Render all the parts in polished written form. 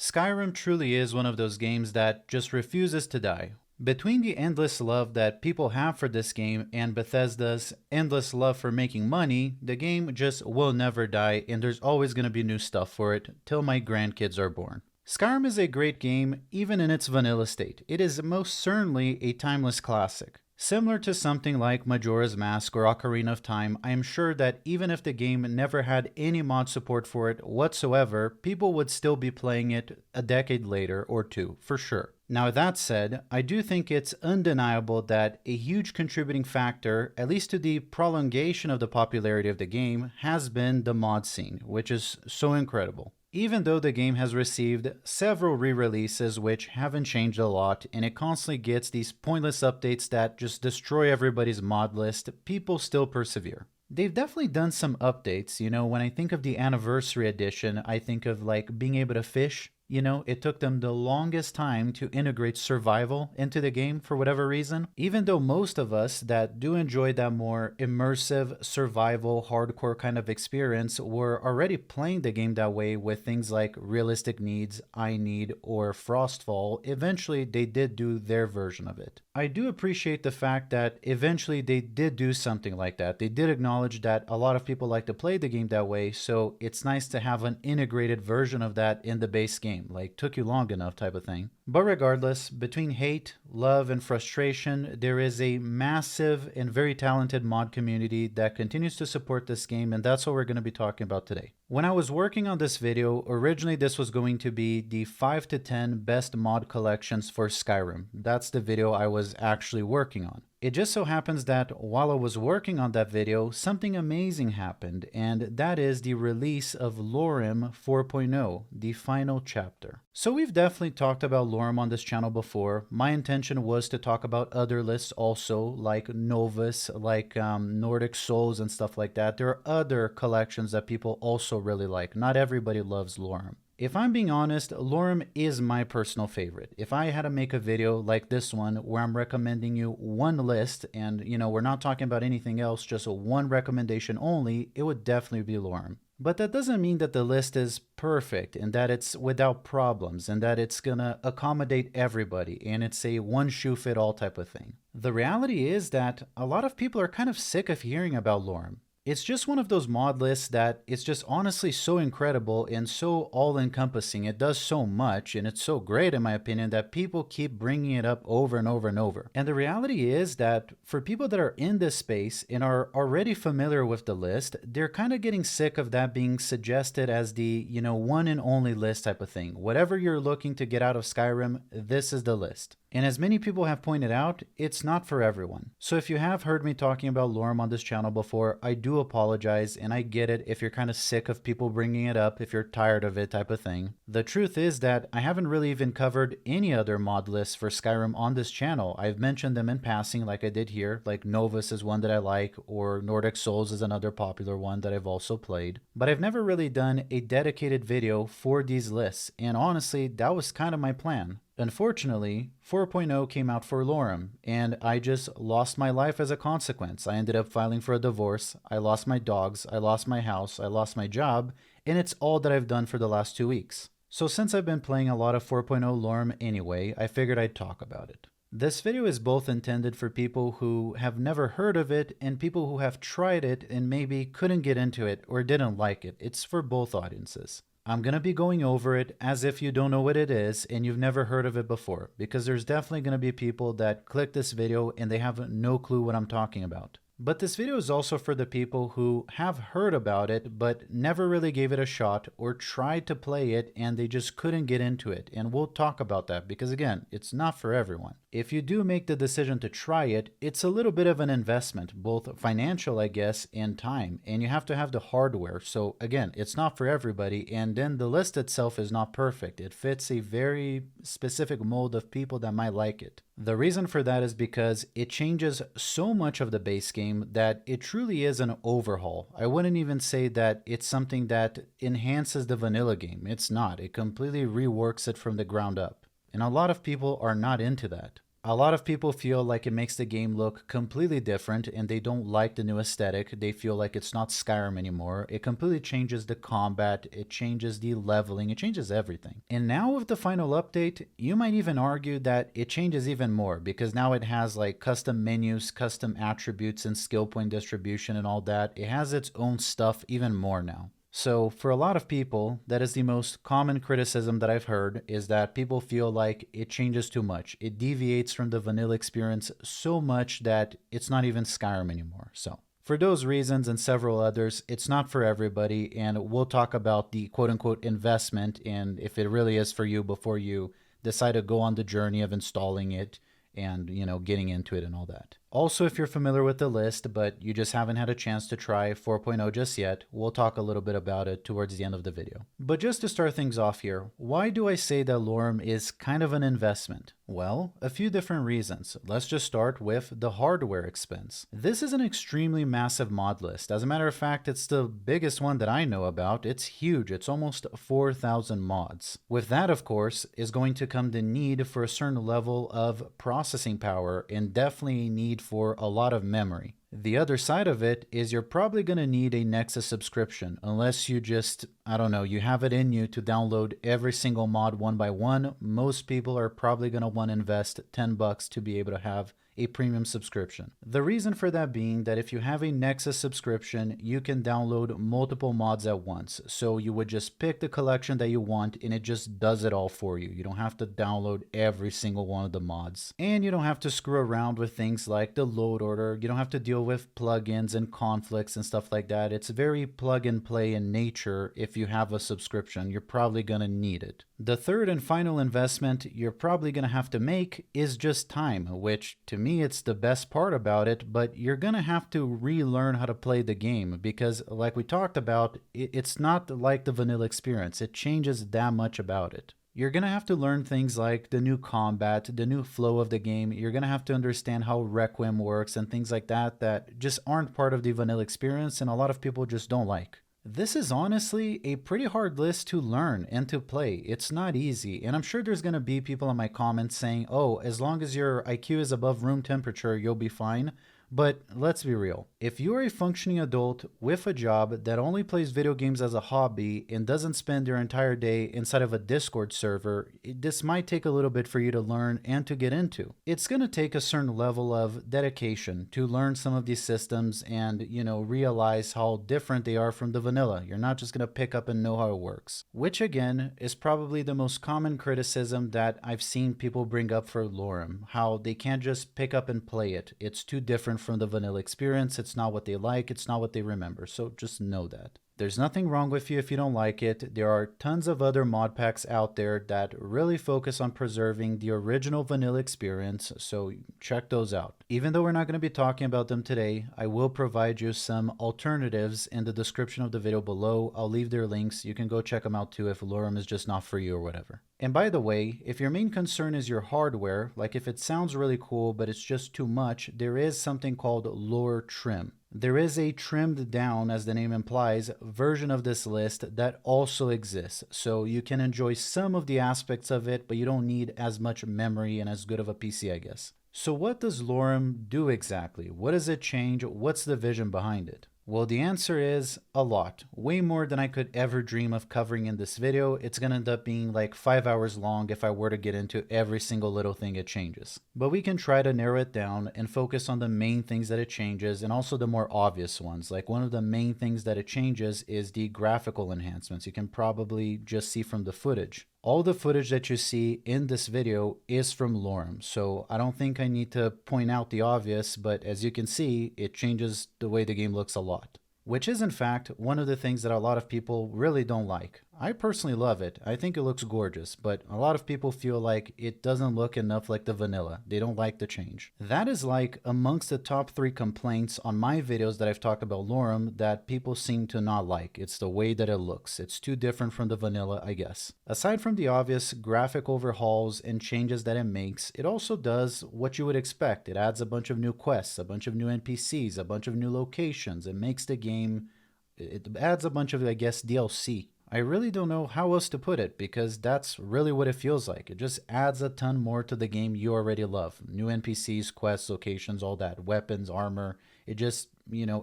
Skyrim truly is one of those games that just refuses to die. Between the endless love that people have for this game and Bethesda's endless love for making money, the game just will never die and there's always going to be new stuff for it till my grandkids are born. Skyrim is a great game even in its vanilla state. It is most certainly a timeless classic. Similar to something like Majora's Mask or Ocarina of Time, I am sure that even if the game never had any mod support for it whatsoever, people would still be playing it a decade later or two, for sure. Now that said, I do think it's undeniable that a huge contributing factor, at least to the prolongation of the popularity of the game, has been the mod scene, which is so incredible. Even though the game has received several re-releases which haven't changed a lot, and it constantly gets these pointless updates that just destroy everybody's mod list, people still persevere. They've definitely done some updates. When I think of the anniversary edition, I think of like being able to fish. It took them the longest time to integrate survival into the game for whatever reason. Even though most of us that do enjoy that more immersive, survival, hardcore kind of experience were already playing the game that way with things like Realistic Needs, I Need, or Frostfall, eventually they did do their version of it. I do appreciate the fact that eventually they did do something like that. They did acknowledge that a lot of people like to play the game that way, so it's nice to have an integrated version of that in the base game, like took you long enough type of thing. But regardless, between hate, love, and frustration, there is a massive and very talented mod community that continues to support this game, and that's what we're going to be talking about today. When I was working on this video, originally this was going to be the 5 to 10 best mod collections for Skyrim. That's the video I was actually working on. It just so happens that while I was working on that video, something amazing happened, and that is the release of Lorerim 4.0, the final chapter. So we've definitely talked about Lorerim on this channel before. My intention was to talk about other lists also, like Novus, like Nordic Souls and stuff like that. There are other collections that people also really like. Not everybody loves Lorerim. If I'm being honest, Lorerim is my personal favorite. If I had to make a video like this one where I'm recommending you one list and, we're not talking about anything else, just one recommendation only, it would definitely be Lorerim. But that doesn't mean that the list is perfect and that it's without problems and that it's gonna accommodate everybody and it's a one-shoe-fit-all type of thing. The reality is that a lot of people are kind of sick of hearing about Lorerim. It's just one of those mod lists that it's just honestly so incredible and so all-encompassing. It does so much and it's so great in my opinion that people keep bringing it up over and over and over. And the reality is that for people that are in this space and are already familiar with the list, they're kind of getting sick of that being suggested as the, one and only list type of thing. Whatever you're looking to get out of Skyrim, this is the list. And as many people have pointed out, it's not for everyone. So if you have heard me talking about Lorerim on this channel before, I do apologize, and I get it if you're kind of sick of people bringing it up, if you're tired of it type of thing. The truth is that I haven't really even covered any other mod lists for Skyrim on this channel. I've mentioned them in passing like I did here, like Novus is one that I like, or Nordic Souls is another popular one that I've also played. But I've never really done a dedicated video for these lists, and honestly, that was kind of my plan. Unfortunately, 4.0 came out for Lorerim, and I just lost my life as a consequence. I ended up filing for a divorce, I lost my dogs, I lost my house, I lost my job, and it's all that I've done for the last 2 weeks. So since I've been playing a lot of 4.0 Lorerim anyway, I figured I'd talk about it. This video is both intended for people who have never heard of it and people who have tried it and maybe couldn't get into it or didn't like it. It's for both audiences. I'm going to be going over it as if you don't know what it is and you've never heard of it before, because there's definitely going to be people that click this video and they have no clue what I'm talking about. But this video is also for the people who have heard about it but never really gave it a shot or tried to play it and they just couldn't get into it. And we'll talk about that because again, it's not for everyone. If you do make the decision to try it, it's a little bit of an investment, both financial, I guess, and time. And you have to have the hardware. So again, it's not for everybody. And then the list itself is not perfect. It fits a very specific mold of people that might like it. The reason for that is because it changes so much of the base game that it truly is an overhaul. I wouldn't even say that it's something that enhances the vanilla game. It's not. It completely reworks it from the ground up. And a lot of people are not into that. A lot of people feel like it makes the game look completely different and they don't like the new aesthetic. They feel like it's not Skyrim anymore. It completely changes the combat, it changes the leveling, it changes everything. And now with the final update, you might even argue that it changes even more because now it has like custom menus, custom attributes, and skill point distribution and all that. It has its own stuff even more now. So for a lot of people, that is the most common criticism that I've heard, is that people feel like it changes too much. It deviates from the vanilla experience so much that it's not even Skyrim anymore. So for those reasons and several others, it's not for everybody, and we'll talk about the quote-unquote investment and if it really is for you before you decide to go on the journey of installing it and, getting into it and all that. Also, if you're familiar with the list, but you just haven't had a chance to try 4.0 just yet, we'll talk a little bit about it towards the end of the video. But just to start things off here, why do I say that Lorerim is kind of an investment? Well, a few different reasons. Let's just start with the hardware expense. This is an extremely massive mod list. As a matter of fact, it's the biggest one that I know about. It's huge. It's almost 4,000 mods. With that, of course, is going to come the need for a certain level of processing power and definitely a need for a lot of memory. The other side of it is you're probably going to need a Nexus subscription unless you just, you have it in you to download every single mod one by one. Most people are probably going to want to invest $10 to be able to have a premium subscription. The reason for that being that if you have a Nexus subscription, you can download multiple mods at once. So you would just pick the collection that you want and it just does it all for you. You don't have to download every single one of the mods. And you don't have to screw around with things like the load order. You don't have to deal with plugins and conflicts and stuff like that. It's very plug and play in nature. If you have a subscription, you're probably going to need it. The third and final investment you're probably going to have to make is just time, which to me it's the best part about it, but you're going to have to relearn how to play the game because like we talked about, it's not like the vanilla experience. It changes that much about it. You're going to have to learn things like the new combat, the new flow of the game. You're going to have to understand how Requiem works and things like that that just aren't part of the vanilla experience and a lot of people just don't like. This is honestly a pretty hard list to learn and to play. It's not easy, and I'm sure there's going to be people in my comments saying, oh, as long as your IQ is above room temperature, you'll be fine. But let's be real. If you're a functioning adult with a job that only plays video games as a hobby and doesn't spend your entire day inside of a Discord server, this might take a little bit for you to learn and to get into. It's going to take a certain level of dedication to learn some of these systems and, realize how different they are from the vanilla. You're not just going to pick up and know how it works. Which again is probably the most common criticism that I've seen people bring up for Lorerim, how they can't just pick up and play it. It's too different from the vanilla experience. It's not what they like, it's not what they remember, so just know that. There's nothing wrong with you if you don't like it. There are tons of other mod packs out there that really focus on preserving the original vanilla experience, so check those out. Even though we're not going to be talking about them today, I will provide you some alternatives in the description of the video below. I'll leave their links. You can go check them out too if Lorerim is just not for you or whatever. And by the way, if your main concern is your hardware, like if it sounds really cool but it's just too much, there is something called LoreTrim. There is a trimmed down, as the name implies, version of this list that also exists. So you can enjoy some of the aspects of it, but you don't need as much memory and as good of a PC, I guess. So what does Lorerim do exactly? What does it change? What's the vision behind it? Well, the answer is a lot. Way more than I could ever dream of covering in this video. It's going to end up being like 5 hours long if I were to get into every single little thing it changes. But we can try to narrow it down and focus on the main things that it changes and also the more obvious ones. Like one of the main things that it changes is the graphical enhancements. You can probably just see from the footage. All the footage that you see in this video is from Lorerim, so I don't think I need to point out the obvious, but as you can see, it changes the way the game looks a lot. Which is in fact one of the things that a lot of people really don't like. I personally love it. I think it looks gorgeous, but a lot of people feel like it doesn't look enough like the vanilla. They don't like the change. That is like amongst the top 3 complaints on my videos that I've talked about Lorerim that people seem to not like. It's the way that it looks. It's too different from the vanilla, I guess. Aside from the obvious graphic overhauls and changes that it makes, it also does what you would expect. It adds a bunch of new quests, a bunch of new NPCs, a bunch of new locations. It makes the game, it adds a bunch of, I guess, DLC. I really don't know how else to put it because that's really what it feels like. It just adds a ton more to the game you already love. New NPCs, quests, locations, all that, weapons, armor. It just,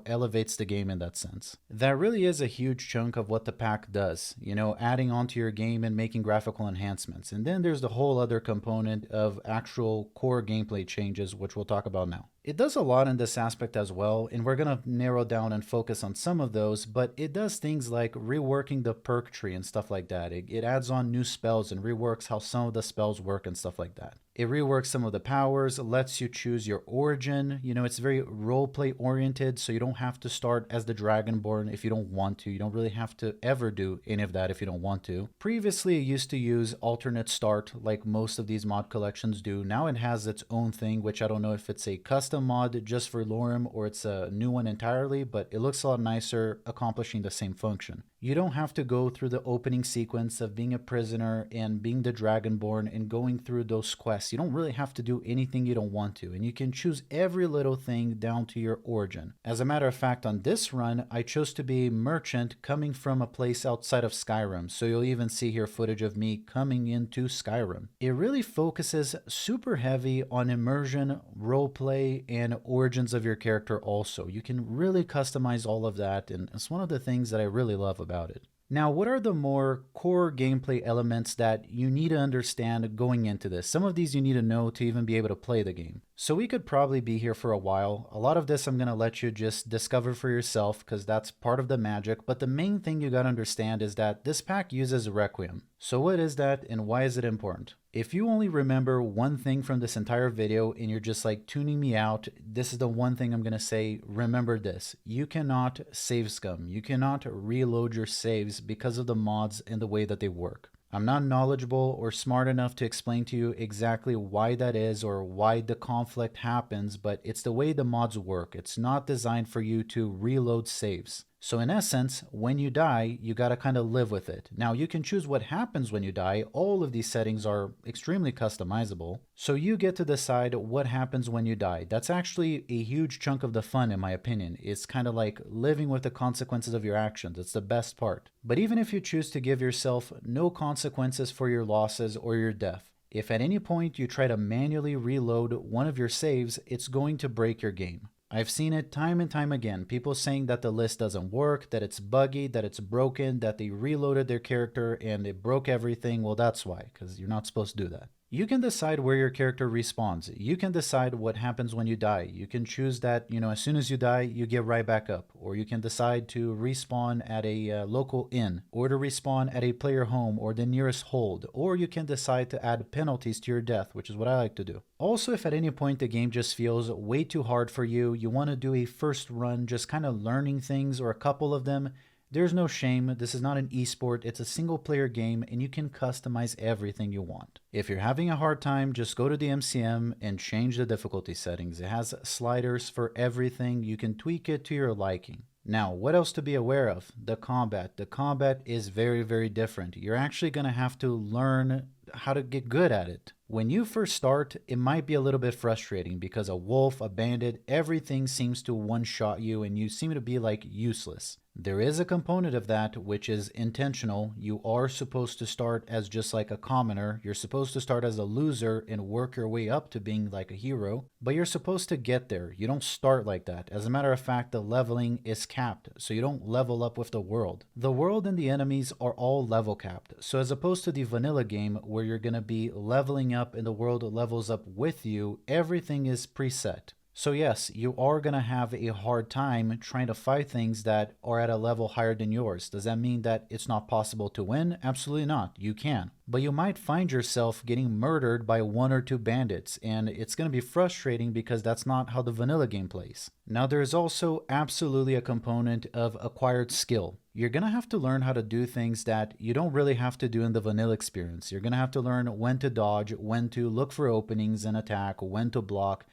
elevates the game in that sense. That really is a huge chunk of what the pack does, adding onto your game and making graphical enhancements. And then there's the whole other component of actual core gameplay changes, which we'll talk about now. It does a lot in this aspect as well, and we're going to narrow down and focus on some of those, but it does things like reworking the perk tree and stuff like that. It adds on new spells and reworks how some of the spells work and stuff like that. It reworks some of the powers, lets you choose your origin. It's very roleplay oriented, so you don't have to start as the Dragonborn if you don't want to. You don't really have to ever do any of that if you don't want to. Previously, it used to use alternate start like most of these mod collections do. Now it has its own thing, which I don't know if it's a custom mod just for Lorerim or it's a new one entirely, but it looks a lot nicer, accomplishing the same function. You don't have to go through the opening sequence of being a prisoner and being the Dragonborn and going through those quests. You don't really have to do anything you don't want to, and you can choose every little thing down to your origin. As a matter of fact, on this run, I chose to be a merchant coming from a place outside of Skyrim, so you'll even see here footage of me coming into Skyrim. It really focuses super heavy on immersion, roleplay, and origins of your character also. You can really customize all of that, and it's one of the things that I really love about it. Now, what are the more core gameplay elements that you need to understand going into this? Some of these you need to know to even be able to play the game. So we could probably be here for a while. A lot of this I'm going to let you just discover for yourself because that's part of the magic. But the main thing you got to understand is that this pack uses Requiem. So what is that and why is it important? If you only remember one thing from this entire video and you're just like tuning me out, this is the one thing I'm going to say. Remember this. You cannot save scum. You cannot reload your saves because of the mods and the way that they work. I'm not knowledgeable or smart enough to explain to you exactly why that is or why the conflict happens, but it's the way the mods work. It's not designed for you to reload saves. So in essence, when you die, you gotta kind of live with it. Now you can choose what happens when you die. All of these settings are extremely customizable. So you get to decide what happens when you die. That's actually a huge chunk of the fun in my opinion. It's kind of like living with the consequences of your actions. It's the best part. But even if you choose to give yourself no consequences for your losses or your death, if at any point you try to manually reload one of your saves, it's going to break your game. I've seen it time and time again, people saying that the list doesn't work, that it's buggy, that it's broken, that they reloaded their character and it broke everything. Well, that's why, because you're not supposed to do that. You can decide where your character respawns. You can decide what happens when you die. You can choose that, as soon as you die, you get right back up. Or you can decide to respawn at a local inn, or to respawn at a player home or the nearest hold. Or you can decide to add penalties to your death, which is what I like to do. Also, if at any point the game just feels way too hard for you, you want to do a first run, just kind of learning things or a couple of them, there's no shame. This is not an esport. It's a single player game and you can customize everything you want. If you're having a hard time, just go to the MCM and change the difficulty settings. It has sliders for everything. You can tweak it to your liking. Now, what else to be aware of? The combat. The combat is very, very different. You're actually going to have to learn how to get good at it. When you first start, it might be a little bit frustrating because a wolf, a bandit, everything seems to one-shot you and you seem to be like useless. There is a component of that which is intentional. You are supposed to start as just like a commoner. You're supposed to start as a loser and work your way up to being like a hero, but you're supposed to get there. You don't start like that. As a matter of fact, the leveling is capped, so you don't level up with the world. The world and the enemies are all level capped. So as opposed to the vanilla game where you're going to be leveling up and the world levels up with you, everything is preset. So yes, you are going to have a hard time trying to fight things that are at a level higher than yours. Does that mean that it's not possible to win? Absolutely not. You can. But you might find yourself getting murdered by one or two bandits, and it's going to be frustrating because that's not how the vanilla game plays. Now there's also absolutely a component of acquired skill. You're going to have to learn how to do things that you don't really have to do in the vanilla experience. You're going to have to learn when to dodge, when to look for openings and attack, when to block.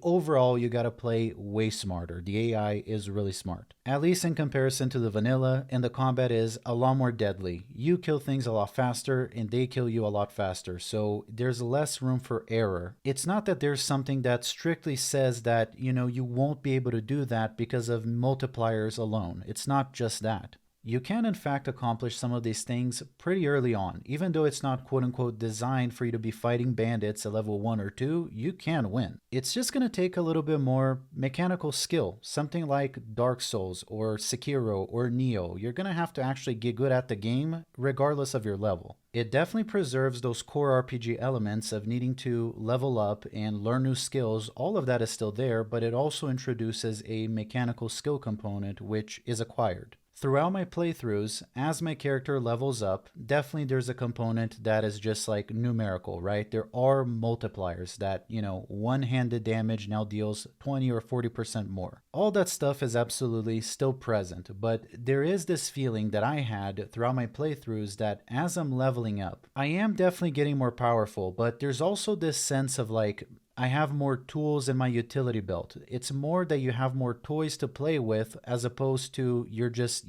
Overall, you got to play way smarter. The AI is really smart. At least in comparison to the vanilla, and the combat is a lot more deadly. You kill things a lot faster and they kill you a lot faster, so there's less room for error. It's not that there's something that strictly says that, you won't be able to do that because of multipliers alone. It's not just that. You can in fact accomplish some of these things pretty early on. Even though it's not quote unquote designed for you to be fighting bandits at level 1 or 2, you can win. It's just going to take a little bit more mechanical skill, something like Dark Souls or Sekiro or Nioh. You're going to have to actually get good at the game regardless of your level. It definitely preserves those core RPG elements of needing to level up and learn new skills. All of that is still there, but it also introduces a mechanical skill component which is acquired. Throughout my playthroughs, as my character levels up, definitely there's a component that is just like numerical, right? There are multipliers that, one-handed damage now deals 20 or 40% more. All that stuff is absolutely still present, but there is this feeling that I had throughout my playthroughs that as I'm leveling up, I am definitely getting more powerful, but there's also this sense of like, I have more tools in my utility belt. It's more that you have more toys to play with as opposed to you're just,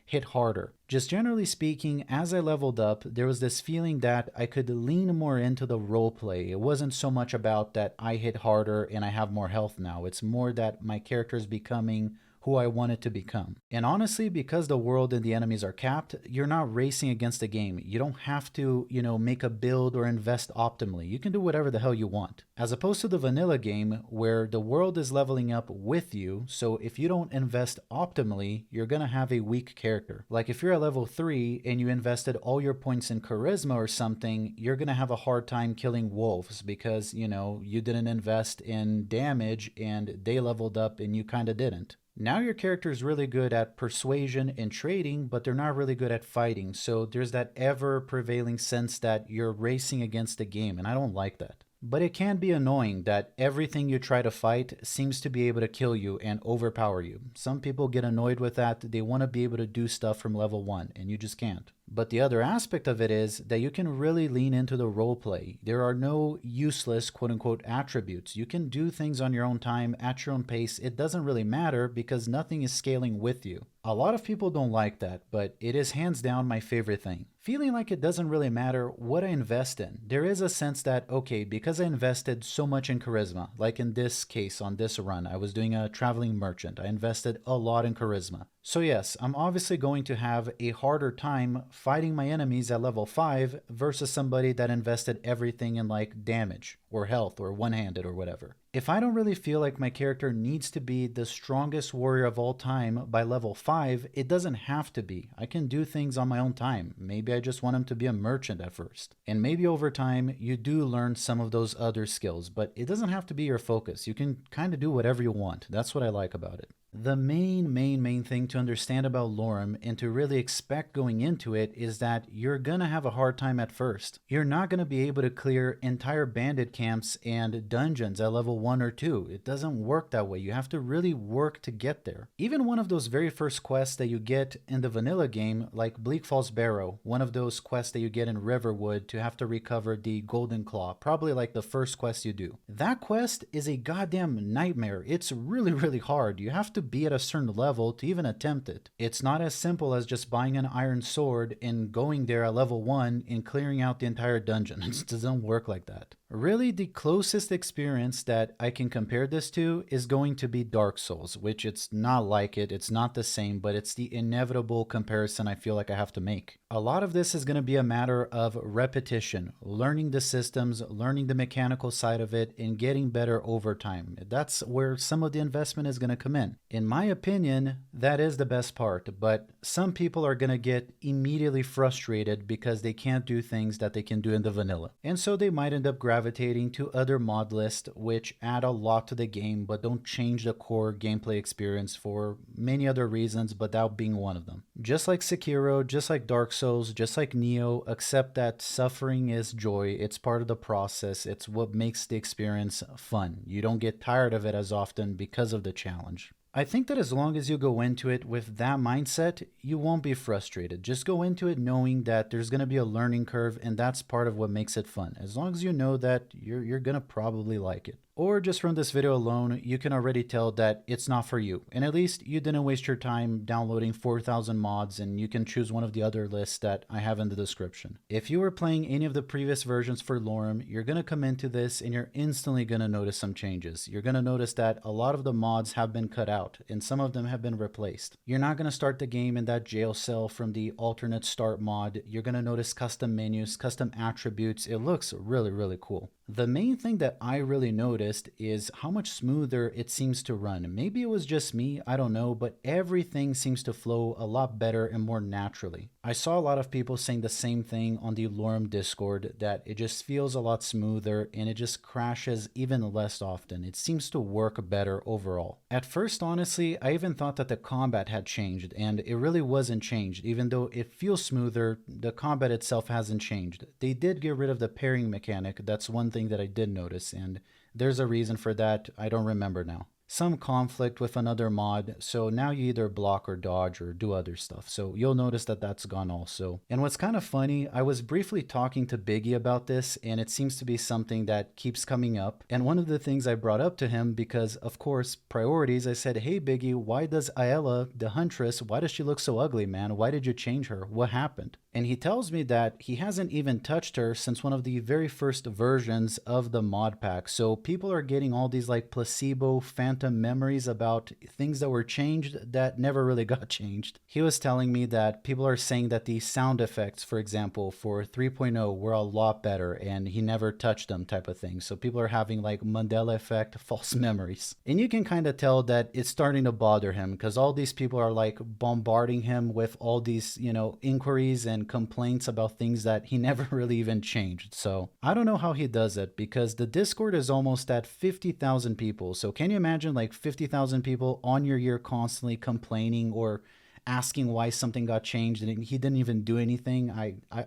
hit harder. Just generally speaking, as I leveled up, there was this feeling that I could lean more into the roleplay. It wasn't so much about that I hit harder and I have more health now. It's more that my character is becoming who I want it to become. And honestly, because the world and the enemies are capped, you're not racing against the game. You don't have to, make a build or invest optimally. You can do whatever the hell you want. As opposed to the vanilla game where the world is leveling up with you, so if you don't invest optimally, you're gonna have a weak character. Like if you're at level 3 and you invested all your points in charisma or something, you're gonna have a hard time killing wolves because, you didn't invest in damage and they leveled up and you kinda didn't. Now your character is really good at persuasion and trading, but they're not really good at fighting. So there's that ever prevailing sense that you're racing against the game, and I don't like that. But it can be annoying that everything you try to fight seems to be able to kill you and overpower you. Some people get annoyed with that. They want to be able to do stuff from level 1, and you just can't. But the other aspect of it is that you can really lean into the roleplay. There are no useless quote-unquote attributes. You can do things on your own time, at your own pace. It doesn't really matter because nothing is scaling with you. A lot of people don't like that, but it is hands down my favorite thing. Feeling like it doesn't really matter what I invest in. There is a sense that, okay, because I invested so much in charisma, like in this case on this run, I was doing a traveling merchant. I invested a lot in charisma. So yes, I'm obviously going to have a harder time fighting my enemies at level 5 versus somebody that invested everything in like damage or health or one-handed or whatever. If I don't really feel like my character needs to be the strongest warrior of all time by level 5, it doesn't have to be. I can do things on my own time. Maybe I just want him to be a merchant at first. And maybe over time you do learn some of those other skills, but it doesn't have to be your focus. You can kind of do whatever you want. That's what I like about it. The main thing to understand about Lorerim and to really expect going into it is that you're gonna have a hard time at first. You're not gonna be able to clear entire bandit camps and dungeons at level 1 or 2. It doesn't work that way. You have to really work to get there. Even one of those very first quests that you get in the vanilla game, like Bleak Falls Barrow, one of those quests that you get in Riverwood to have to recover the Golden Claw, probably like the first quest you do. That quest is a goddamn nightmare. It's really hard. You have to be at a certain level to even attempt it. It's not as simple as just buying an iron sword and going there at level 1 and clearing out the entire dungeon. It doesn't work like that. Really, the closest experience that I can compare this to is going to be Dark Souls, which it's not like it, it's not the same, but it's the inevitable comparison I feel like I have to make. A lot of this is going to be a matter of repetition, learning the systems, learning the mechanical side of it, and getting better over time. That's where some of the investment is going to come in. In my opinion, that is the best part, but some people are going to get immediately frustrated because they can't do things that they can do in the vanilla. And so they might end up gravitating to other mod lists which add a lot to the game but don't change the core gameplay experience for many other reasons, but that being one of them. Just like Sekiro, just like Dark Souls, just like Nioh, except that suffering is joy. It's part of the process. It's what makes the experience fun. You don't get tired of it as often because of the challenge. I think that as long as you go into it with that mindset, you won't be frustrated. Just go into it knowing that there's going to be a learning curve, and that's part of what makes it fun. As long as you know that, you're going to probably like it. or just from this video alone, you can already tell that it's not for you. And at least you didn't waste your time downloading 4,000 mods, and you can choose one of the other lists that I have in the description. If you were playing any of the previous versions for Lorerim, you're going to come into this and you're instantly going to notice some changes. You're going to notice that a lot of the mods have been cut out and some of them have been replaced. You're not going to start the game in that jail cell from the alternate start mod. You're going to notice custom menus, custom attributes. It looks really, really cool. The main thing that I really noticed is how much smoother it seems to run. Maybe it was just me, I don't know, but everything seems to flow a lot better and more naturally. I saw a lot of people saying the same thing on the Lorerim Discord, that it just feels a lot smoother and it just crashes even less often. It seems to work better overall. At first, honestly, I even thought that the combat had changed, and it really wasn't changed. Even though it feels smoother, the combat itself hasn't changed. They did get rid of the pairing mechanic. That's one thing that I did notice, and there's a reason for that. I don't remember now. Some conflict with another mod, so now you either block or dodge or do other stuff. So you'll notice that that's gone also. And what's kind of funny, I was briefly talking to Biggie about this, and it seems to be something that keeps coming up. And one of the things I brought up to him, because of course, priorities, I said, hey Biggie, why does Ayala, the huntress, why does she look so ugly, man? Why did you change her? What happened? And he tells me that he hasn't even touched her since one of the very first versions of the mod pack. So people are getting all these like placebo phantom memories about things that were changed that never really got changed. He was telling me that people are saying that the sound effects, for example, for 3.0 were a lot better and he never touched them type of thing. So people are having like Mandela effect false memories. And you can kind of tell that it's starting to bother him because all these people are like bombarding him with all these, inquiries and complaints about things that he never really even changed. So I don't know how he does it, because the Discord is almost at 50,000 people. So can you imagine like 50,000 people on your ear constantly complaining or asking why something got changed and he didn't even do anything?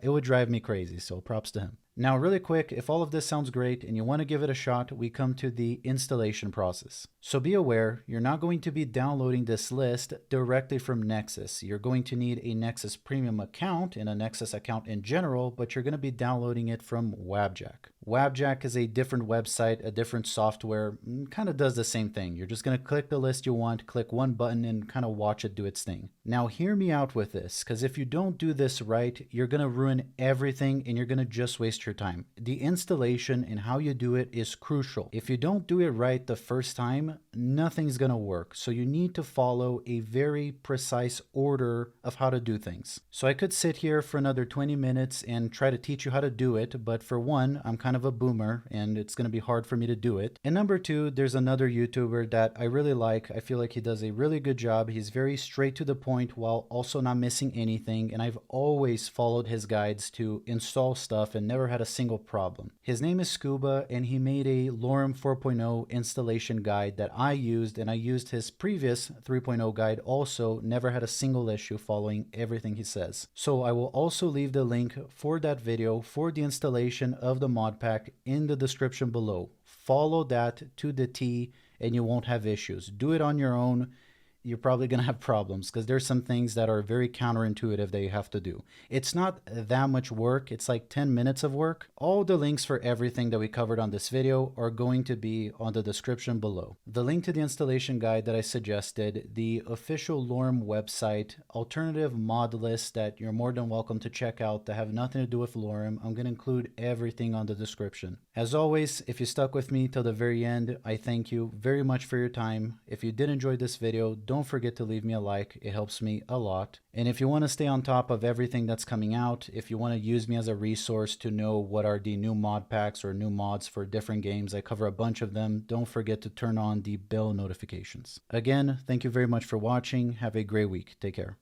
It would drive me crazy. So props to him. Now, really quick, if all of this sounds great and you want to give it a shot, we come to the installation process. So be aware, you're not going to be downloading this list directly from Nexus. You're going to need a Nexus Premium account and a Nexus account in general, but you're going to be downloading it from Wabjack. Wabjack is a different website, a different software, kind of does the same thing. You're just going to click the list you want, click one button and kind of watch it do its thing. Now, hear me out with this, because if you don't do this right, you're going to ruin everything and you're going to just waste your time. The installation and how you do it is crucial. If you don't do it right the first time, nothing's gonna work. So you need to follow a very precise order of how to do things. So I could sit here for another 20 minutes and try to teach you how to do it, but for one, I'm kind of a boomer and it's gonna be hard for me to do it. And number two, there's another YouTuber that I really like. I feel like he does a really good job. He's very straight to the point while also not missing anything, and I've always followed his guides to install stuff and never had a single problem. His name is Scuba, and he made a Lorerim 4.0 installation guide that I used, and I used his previous 3.0 guide also, never had a single issue following everything he says. So I will also leave the link for that video for the installation of the mod pack in the description below. Follow that to the T and you won't have issues. Do it on your own. You're probably going to have problems because there's some things that are very counterintuitive that you have to do. It's not that much work. It's like 10 minutes of work. All the links for everything that we covered on this video are going to be on the description below. The link to the installation guide that I suggested, the official Lorerim website, alternative mod lists that you're more than welcome to check out that have nothing to do with Lorerim. I'm going to include everything on the description. As always, if you stuck with me till the very end, I thank you very much for your time. If you did enjoy this video, don't forget to leave me a like. It helps me a lot. And if you want to stay on top of everything that's coming out, if you want to use me as a resource to know what are the new mod packs or new mods for different games, I cover a bunch of them. Don't forget to turn on the bell notifications. Again, thank you very much for watching. Have a great week. Take care.